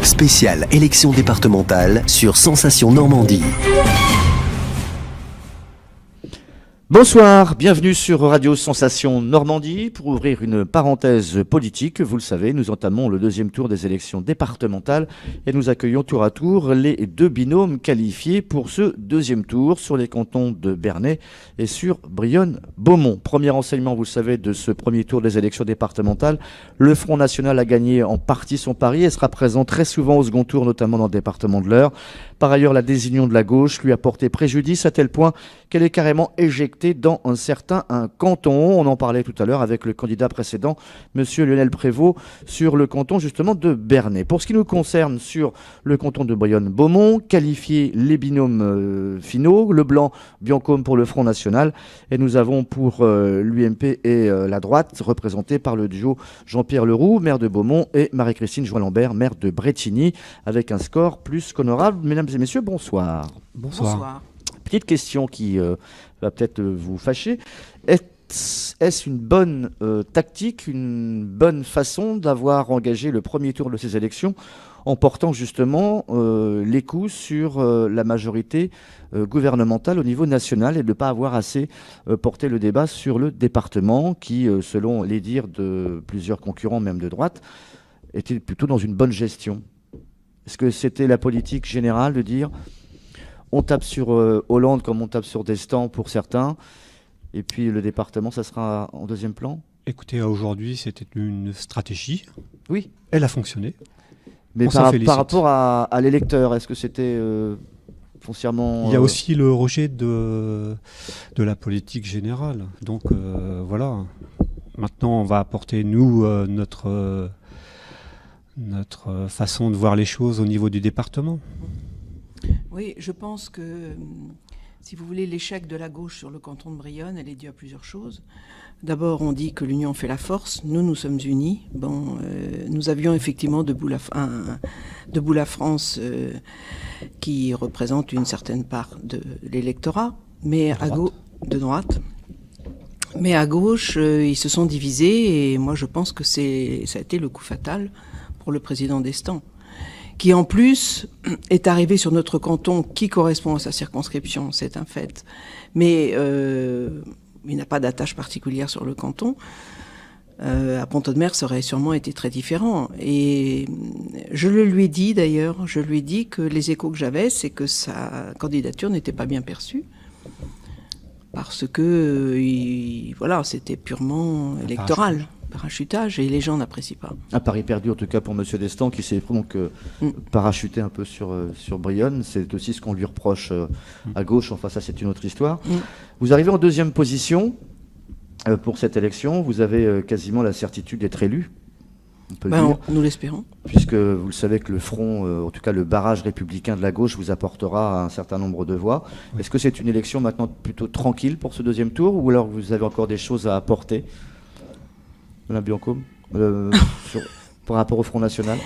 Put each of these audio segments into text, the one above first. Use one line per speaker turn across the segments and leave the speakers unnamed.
Spéciale élection départementale sur Sensation Normandie.
Bonsoir, bienvenue sur Radio Sensation Normandie pour ouvrir une parenthèse politique. Vous le savez, nous entamons le deuxième tour des élections départementales et nous accueillons tour à tour les deux binômes qualifiés pour ce deuxième tour sur les cantons de Bernay et sur Brionne-Beaumont. Premier enseignement, vous le savez, de ce premier tour des élections départementales. Le Front National a gagné en partie son pari et sera présent très souvent au second tour, notamment dans le département de l'Eure. Par ailleurs, la désunion de la gauche lui a porté préjudice à tel point qu'elle est carrément éjectée dans un certain canton. On en parlait tout à l'heure avec le candidat précédent, monsieur Lionel Prévost, sur le canton justement de Bernay. Pour ce qui nous concerne sur le canton de Brionne-Beaumont, qualifiés les binômes finaux, Leblanc, Biancôme pour le Front National, et nous avons pour l'UMP et la droite, représentés par le duo Jean-Pierre Leroux, maire de Beaumont, et Marie-Christine Joie-Lambert, maire de Brétigny, avec un score plus qu'honorable. Mesdames et messieurs, bonsoir.
Bonsoir.
Petite question qui va peut-être vous fâcher. Est-ce une bonne tactique, une bonne façon d'avoir engagé le premier tour de ces élections en portant justement les coups sur la majorité gouvernementale au niveau national et de ne pas avoir assez porté le débat sur le département qui, selon les dires de plusieurs concurrents, même de droite, était plutôt dans une bonne gestion? Est-ce que c'était la politique générale de dire on tape sur Hollande comme on tape sur Destan pour certains, et puis le département, ça sera en deuxième plan?
Écoutez, aujourd'hui, c'était une stratégie.
Oui.
Elle a fonctionné.
Mais par rapport à l'électeur, est-ce que c'était foncièrement...
Il y a aussi le rejet de la politique générale. Donc voilà. Maintenant, on va apporter, nous, notre façon de voir les choses au niveau du département.
Oui, je pense que, si vous voulez, l'échec de la gauche sur le canton de Brionne, elle est due à plusieurs choses. D'abord, on dit que l'union fait la force. Nous sommes unis. Bon, nous avions effectivement Debout la France qui représente une certaine part de l'électorat, mais de droite. Mais à gauche, ils se sont divisés et moi, je pense que ça a été le coup fatal pour le président Destan, qui en plus est arrivé sur notre canton qui correspond à sa circonscription, c'est un fait. Mais il n'a pas d'attache particulière sur le canton. À Pont-Audemer, ça aurait sûrement été très différent. Et je le lui ai dit d'ailleurs, que les échos que j'avais, c'est que sa candidature n'était pas bien perçue. Parce que, voilà, c'était purement électoral. Parachutage, et les gens n'apprécient pas.
Un pari perdu en tout cas pour M. Destan qui s'est donc parachuté un peu sur Brionne. C'est aussi ce qu'on lui reproche à gauche. Enfin, ça, c'est une autre histoire. Vous arrivez en deuxième position pour cette élection. Vous avez quasiment la certitude d'être élu. On peut le dire.
Nous l'espérons.
Puisque vous le savez que le front, en tout cas le barrage républicain de la gauche, vous apportera un certain nombre de voix. Oui. Est-ce que c'est une élection maintenant plutôt tranquille pour ce deuxième tour, ou alors vous avez encore des choses à apporter, Mme Biancôme, par rapport au Front National?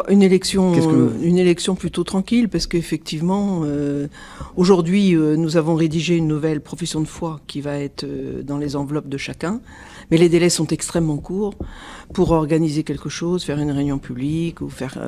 Une élection plutôt tranquille, parce qu'effectivement, aujourd'hui, nous avons rédigé une nouvelle profession de foi qui va être dans les enveloppes de chacun, mais les délais sont extrêmement courts pour organiser quelque chose, faire une réunion publique ou faire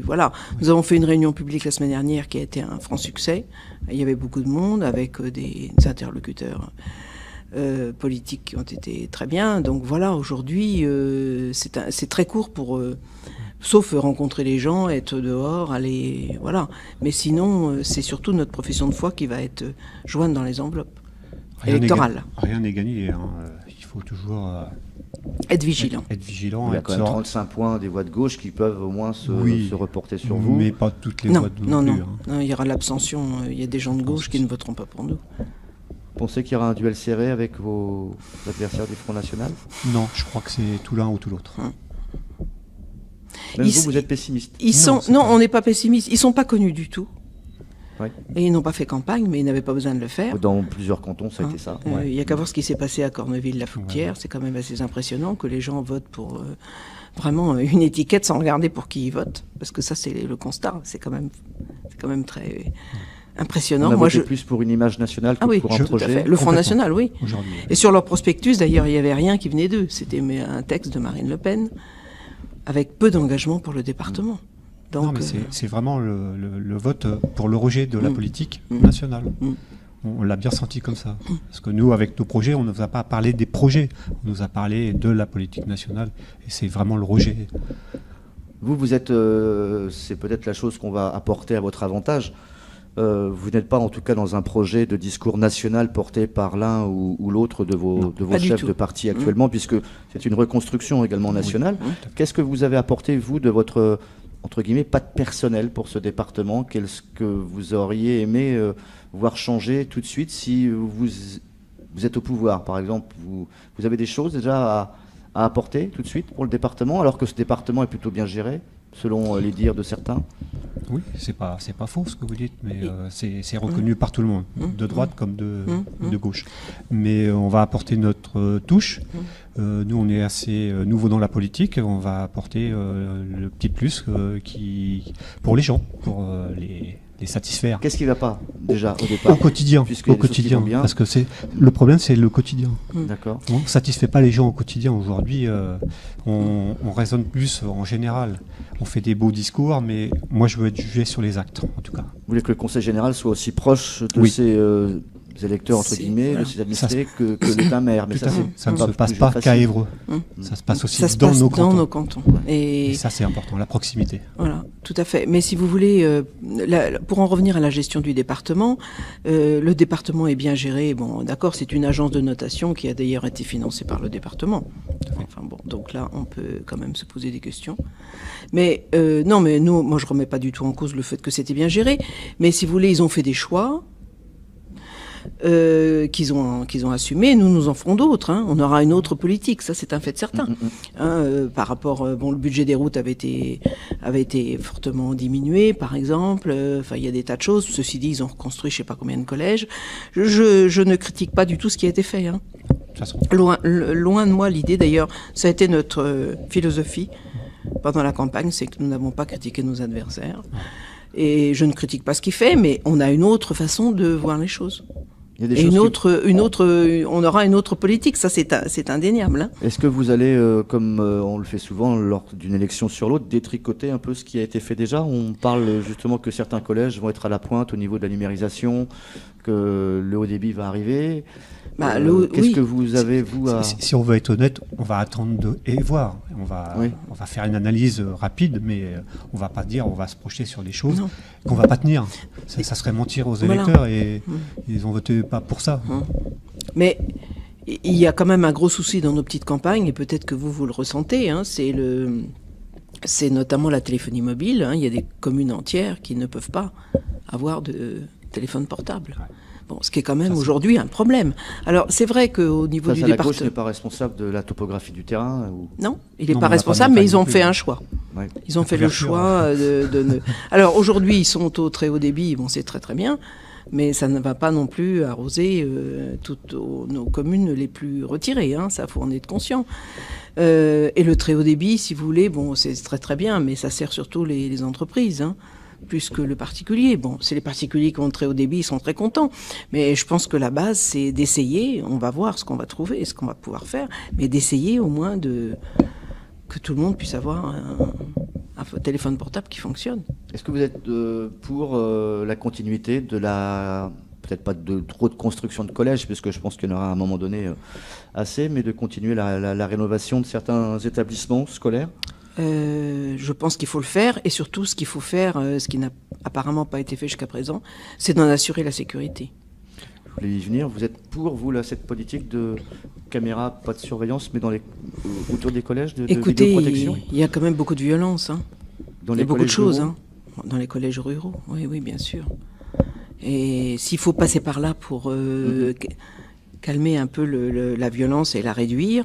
Voilà. Nous avons fait une réunion publique la semaine dernière qui a été un franc succès. Il y avait beaucoup de monde avec des interlocuteurs politiques qui ont été très bien. Donc voilà, aujourd'hui, c'est très court pour... sauf rencontrer les gens, être dehors, aller... Voilà. Mais sinon, c'est surtout notre profession de foi qui va être jointe dans les enveloppes électorales.
Rien n'est gagné. Hein. Il faut toujours...
être vigilant.
Être vigilant.
Il y a quand même 35 points des voix de gauche qui peuvent au moins se reporter sur vous.
Mais pas toutes les voix de gauche.
Non, il y aura l'abstention. Il y a des gens de gauche qui ne voteront pas pour nous.
Vous pensez qu'il y aura un duel serré avec vos adversaires du Front National?
Non, je crois que c'est tout l'un ou tout l'autre.
Même vous êtes pessimiste?
Non, on n'est pas pessimiste. Ils ne sont pas connus du tout.
Oui.
Et ils n'ont pas fait campagne, mais ils n'avaient pas besoin de le faire.
Dans plusieurs cantons, ça a été ça.
Il n'y a qu'à voir ce qui s'est passé à Corneville-la-Floutière. Ouais. C'est quand même assez impressionnant que les gens votent pour vraiment une étiquette sans regarder pour qui ils votent. Parce que ça, c'est le constat. C'est quand même très... impressionnant.
On a voté plus pour une image nationale que pour un projet.
Tout à fait. Le Front National, oui. Et sur leur prospectus, d'ailleurs, il n'y avait rien qui venait d'eux. C'était un texte de Marine Le Pen. avec peu d'engagement pour le département. Donc,
non, mais c'est vraiment le vote pour le rejet de la politique
Mmh.
nationale.
Mmh.
On l'a bien senti comme ça. Parce que nous, avec nos projets, on ne nous a pas parlé des projets. On nous a parlé de la politique nationale. Et c'est vraiment le rejet.
Vous êtes, c'est peut-être la chose qu'on va apporter à votre avantage. Vous n'êtes pas en tout cas dans un projet de discours national porté par l'un ou l'autre de vos chefs de parti actuellement, puisque c'est une reconstruction également nationale.
Oui.
Qu'est-ce que vous avez apporté, vous, de votre, entre guillemets, patte personnelle pour ce département? Qu'est-ce que vous auriez aimé voir changer tout de suite si vous êtes au pouvoir, par exemple? Vous avez des choses déjà à apporter tout de suite pour le département, alors que ce département est plutôt bien géré, selon les dires de certains?
Oui, c'est pas faux ce que vous dites, mais c'est reconnu par tout le monde, de droite comme de gauche. Mais on va apporter notre touche. Nous, on est assez nouveaux dans la politique. On va apporter le petit plus pour les gens, pour les satisfaire.
Qu'est-ce qui ne va pas déjà au départ?
Au quotidien, parce que le problème, c'est le quotidien.
D'accord.
On ne satisfait pas les gens au quotidien. Aujourd'hui, on raisonne plus en général. On fait des beaux discours, mais moi, je veux être jugé sur les actes, en tout cas.
Vous voulez que le Conseil général soit aussi proche de ses électeurs, entre guillemets,
voilà,
de ses administrés, que d'un maire. Mais
ça ne se passe pas qu'à Évreux. Ça se passe aussi dans nos cantons. Et ça, c'est important, la proximité.
Voilà, tout à fait. Mais si vous voulez, pour en revenir à la gestion du département, le département est bien géré. Bon, d'accord, c'est une agence de notation qui a d'ailleurs été financée par le département. Enfin bon, donc là, on peut quand même se poser des questions. Mais non, mais nous, moi, je remets pas du tout en cause le fait que c'était bien géré. Mais si vous voulez, ils ont fait des choix. Qu'ils ont assumé, nous en ferons d'autres. Hein. On aura une autre politique, ça c'est un fait certain. Par rapport, le budget des routes avait été fortement diminué, par exemple. Enfin, il y a des tas de choses. Ceci dit, ils ont reconstruit je sais pas combien de collèges. Je ne critique pas du tout ce qui a été fait. Hein. Loin de moi l'idée, d'ailleurs, ça a été notre philosophie pendant la campagne, c'est que nous n'avons pas critiqué nos adversaires. Et je ne critique pas ce qu'il fait, mais on a une autre façon de voir les choses.
Il y a des
on aura une autre politique, ça c'est indéniable. Hein.
Est-ce que vous allez, comme on le fait souvent lors d'une élection sur l'autre, détricoter un peu ce qui a été fait déjà? On parle justement que certains collèges vont être à la pointe au niveau de la numérisation, que le haut débit va arriver. Qu'est-ce que vous avez, vous, à...
Si on veut être honnête, on va attendre et voir. On va faire une analyse rapide, mais on va pas dire, on va se projeter sur des choses qu'on va pas tenir. Ça serait mentir aux électeurs et ils ont voté pas pour ça.
Mais il y a quand même un gros souci dans nos petites campagnes, et peut-être que vous le ressentez, hein, c'est notamment la téléphonie mobile. Hein, il y a des communes entières qui ne peuvent pas avoir de téléphone portable. Bon, ce qui est quand même aujourd'hui un problème. Alors, c'est vrai qu'au niveau du département...
La gauche n'est pas responsable de la topographie du terrain ou...
Non, il n'est pas responsable, mais ils ont fait un choix. Ouais. Ils ont fait le choix de... Alors, aujourd'hui, ils sont au très haut débit, bon, c'est très très bien, mais ça ne va pas non plus arroser toutes nos communes les plus retirées, hein, ça, faut en être conscient. Et le très haut débit, si vous voulez, bon, c'est très très bien, mais ça sert surtout les entreprises, hein, plus que le particulier. Bon, c'est les particuliers qui ont très haut débit, ils sont très contents. Mais je pense que la base, c'est d'essayer, on va voir ce qu'on va trouver et ce qu'on va pouvoir faire, mais d'essayer au moins que tout le monde puisse avoir un téléphone portable qui fonctionne.
Est-ce que vous êtes pour la continuité de peut-être pas de trop de construction de collèges, parce que je pense qu'il y en aura à un moment donné assez, mais de continuer la rénovation de certains établissements scolaires?
Je pense qu'il faut le faire, et surtout ce qu'il faut faire, ce qui n'a apparemment pas été fait jusqu'à présent, c'est d'en assurer la sécurité.
Je voulais y venir. Vous êtes pour, vous, cette politique de caméra, pas de surveillance, mais autour des collèges, de vidéoprotection?
Il y a quand même beaucoup de violence. Hein. Il y a beaucoup de choses. Hein. Dans les collèges ruraux, oui, bien sûr. Et s'il faut passer par là pour calmer un peu la violence et la réduire...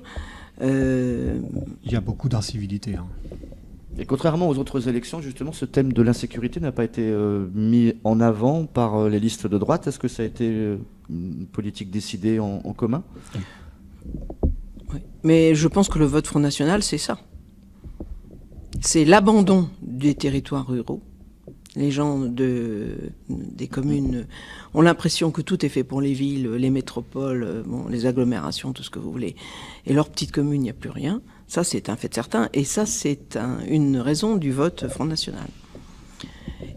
Il y a beaucoup d'incivilité. Hein.
Et contrairement aux autres élections, justement, ce thème de l'insécurité n'a pas été mis en avant par les listes de droite. Est-ce que ça a été une politique décidée en commun?
Oui. Mais je pense que le vote Front National, c'est ça. C'est l'abandon des territoires ruraux. Les gens des communes ont l'impression que tout est fait pour les villes, les métropoles, les agglomérations, tout ce que vous voulez. Et leurs petites communes, il n'y a plus rien. Ça, c'est un fait certain. Et ça, c'est une raison du vote Front National.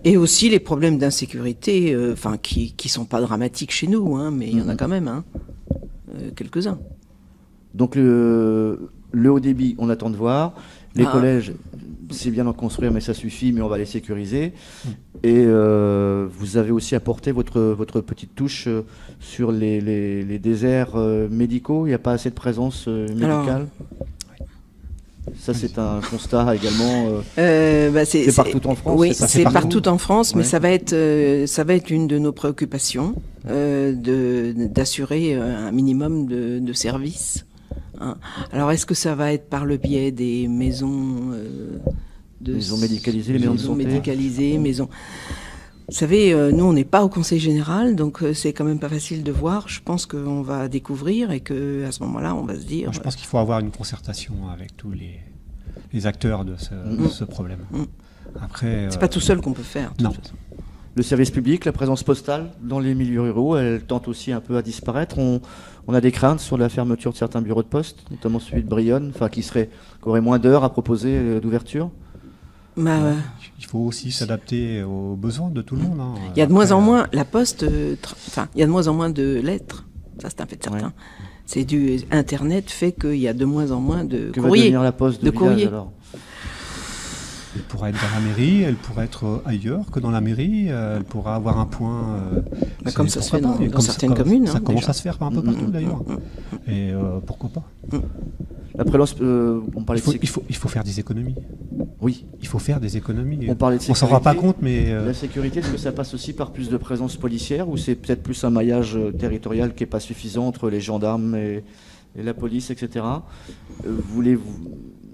Et aussi les problèmes d'insécurité, qui sont pas dramatiques chez nous, hein, mais il y en a quand même, hein, quelques-uns.
Donc le haut débit, on attend de voir. Les collèges, c'est bien d'en construire, mais ça suffit, mais on va les sécuriser. Et vous avez aussi apporté votre petite touche sur les déserts médicaux. Il n'y a pas assez de présence médicale. Ça, c'est un constat également. C'est partout en France.
Oui, c'est partout en France, mais ça va être une de nos préoccupations, d'assurer un minimum de services. Hein. Alors, est-ce que ça va être par le biais des maisons
maisons médicalisées, les maisons de santé.
Médicalisées, maisons. Vous savez, nous, on n'est pas au Conseil général, donc c'est quand même pas facile de voir. Je pense qu'on va découvrir et qu'à ce moment-là, on va se dire...
Je pense qu'il faut avoir une concertation avec tous les acteurs de ce problème. Après,
c'est pas tout seul qu'on peut faire.
Non.
Le service public, la présence postale dans les milieux ruraux, elle tente aussi un peu à disparaître. On a des craintes sur la fermeture de certains bureaux de poste, notamment celui de Brionne, qui aurait moins d'heures à proposer d'ouverture.
Il faut aussi s'adapter aux besoins de tout le monde. Hein.
Il y a de moins en moins, la poste, il y a de moins en moins de lettres. Ça, c'est un fait certain. Ouais. C'est Internet fait qu'il y a de moins en moins de courriers.
Que va devenir la poste de village, alors ?
Elle pourrait être dans la mairie, elle pourrait être ailleurs que dans la mairie, elle pourra avoir un point...
comme ça se fait dans certaines communes.
Ça commence à se faire un peu partout d'ailleurs. Et pourquoi pas
Après, on parlait
il faut faire des économies.
Oui.
Il faut faire des économies.
On parlait de sécurité.
On s'en rend pas compte, mais...
La sécurité, est-ce que ça passe aussi par plus de présence policière ou c'est peut-être plus un maillage territorial qui n'est pas suffisant entre les gendarmes et la police, etc.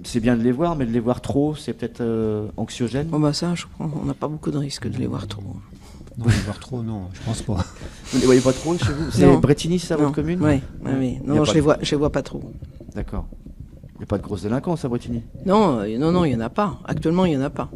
C'est bien de les voir, mais de les voir trop, c'est peut-être anxiogène.
Ça, je crois, on n'a pas beaucoup de risques de les voir trop.
Non, les voir trop, non, je pense pas.
Vous ne les voyez pas trop chez vous ? C'est Brétigny, c'est ça, votre commune ?
Oui. Non, je les vois pas trop.
D'accord. Il n'y a pas de grosse délinquance à Brétigny ?
Non, il n'y en a pas. Actuellement, il n'y en a pas.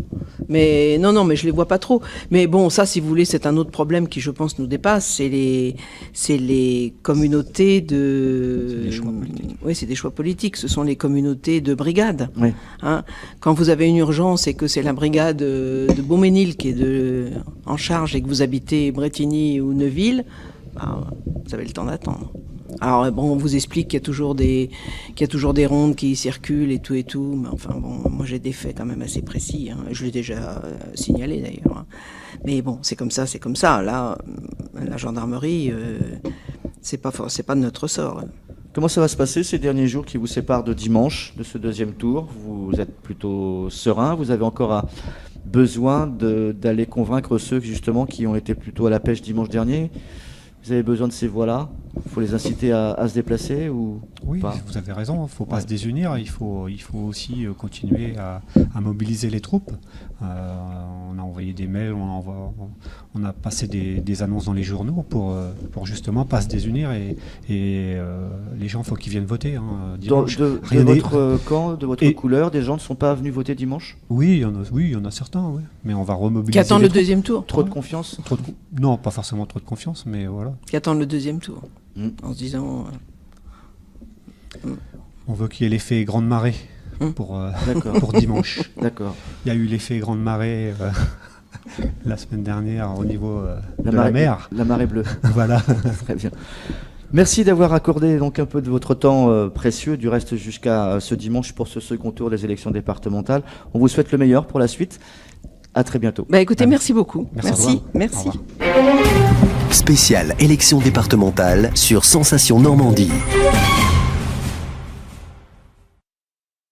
Mais non, mais je les vois pas trop. Mais bon, ça, si vous voulez, c'est un autre problème qui, je pense, nous dépasse. C'est les communautés de...
C'est des choix politiques.
Oui, c'est des choix politiques. Ce sont les communautés de brigades.
Oui.
Hein, quand vous avez une urgence et que c'est la brigade de Beauménil qui est en charge et que vous habitez Brétigny ou Neuville, vous avez le temps d'attendre. Alors on vous explique qu'il y a toujours des rondes qui circulent et tout, mais enfin moi j'ai des faits quand même assez précis, hein. Je l'ai déjà signalé d'ailleurs. Hein. Mais bon, c'est comme ça. Là, la gendarmerie, c'est pas de notre sort. Hein.
Comment ça va se passer ces derniers jours qui vous séparent de dimanche, de ce deuxième tour ? Vous êtes plutôt serein, vous avez encore besoin d'aller convaincre ceux justement qui ont été plutôt à la pêche dimanche dernier ? Vous avez besoin de ces voix-là ? Il faut les inciter à se déplacer ou
Oui,
pas ?
vous avez raison, il ne faut pas se désunir, il faut aussi continuer à mobiliser les troupes. On a envoyé des mails, on a passé des annonces dans les journaux pour justement pas se désunir et les gens, il faut qu'ils viennent voter. Hein, dimanche.
De votre camp, de votre couleur, des gens ne sont pas venus voter dimanche ?
Oui, il y en a certains, oui. Mais on va remobiliser.
Qui attendent le deuxième tour ?
Trop de confiance ?
Non, pas forcément trop de confiance, mais voilà.
Qui attendent le deuxième tour. En se disant...
On veut qu'il y ait l'effet grande marée pour dimanche.
D'accord.
Il y a eu l'effet grande marée la semaine dernière au niveau de la mer.
La marée bleue.
Voilà.
Très bien. Merci d'avoir accordé donc un peu de votre temps précieux, du reste jusqu'à ce dimanche pour ce second tour des élections départementales. On vous souhaite le meilleur pour la suite. À très bientôt.
Écoutez, merci beaucoup. Merci.
Spéciale élection départementale sur Sensation Normandie.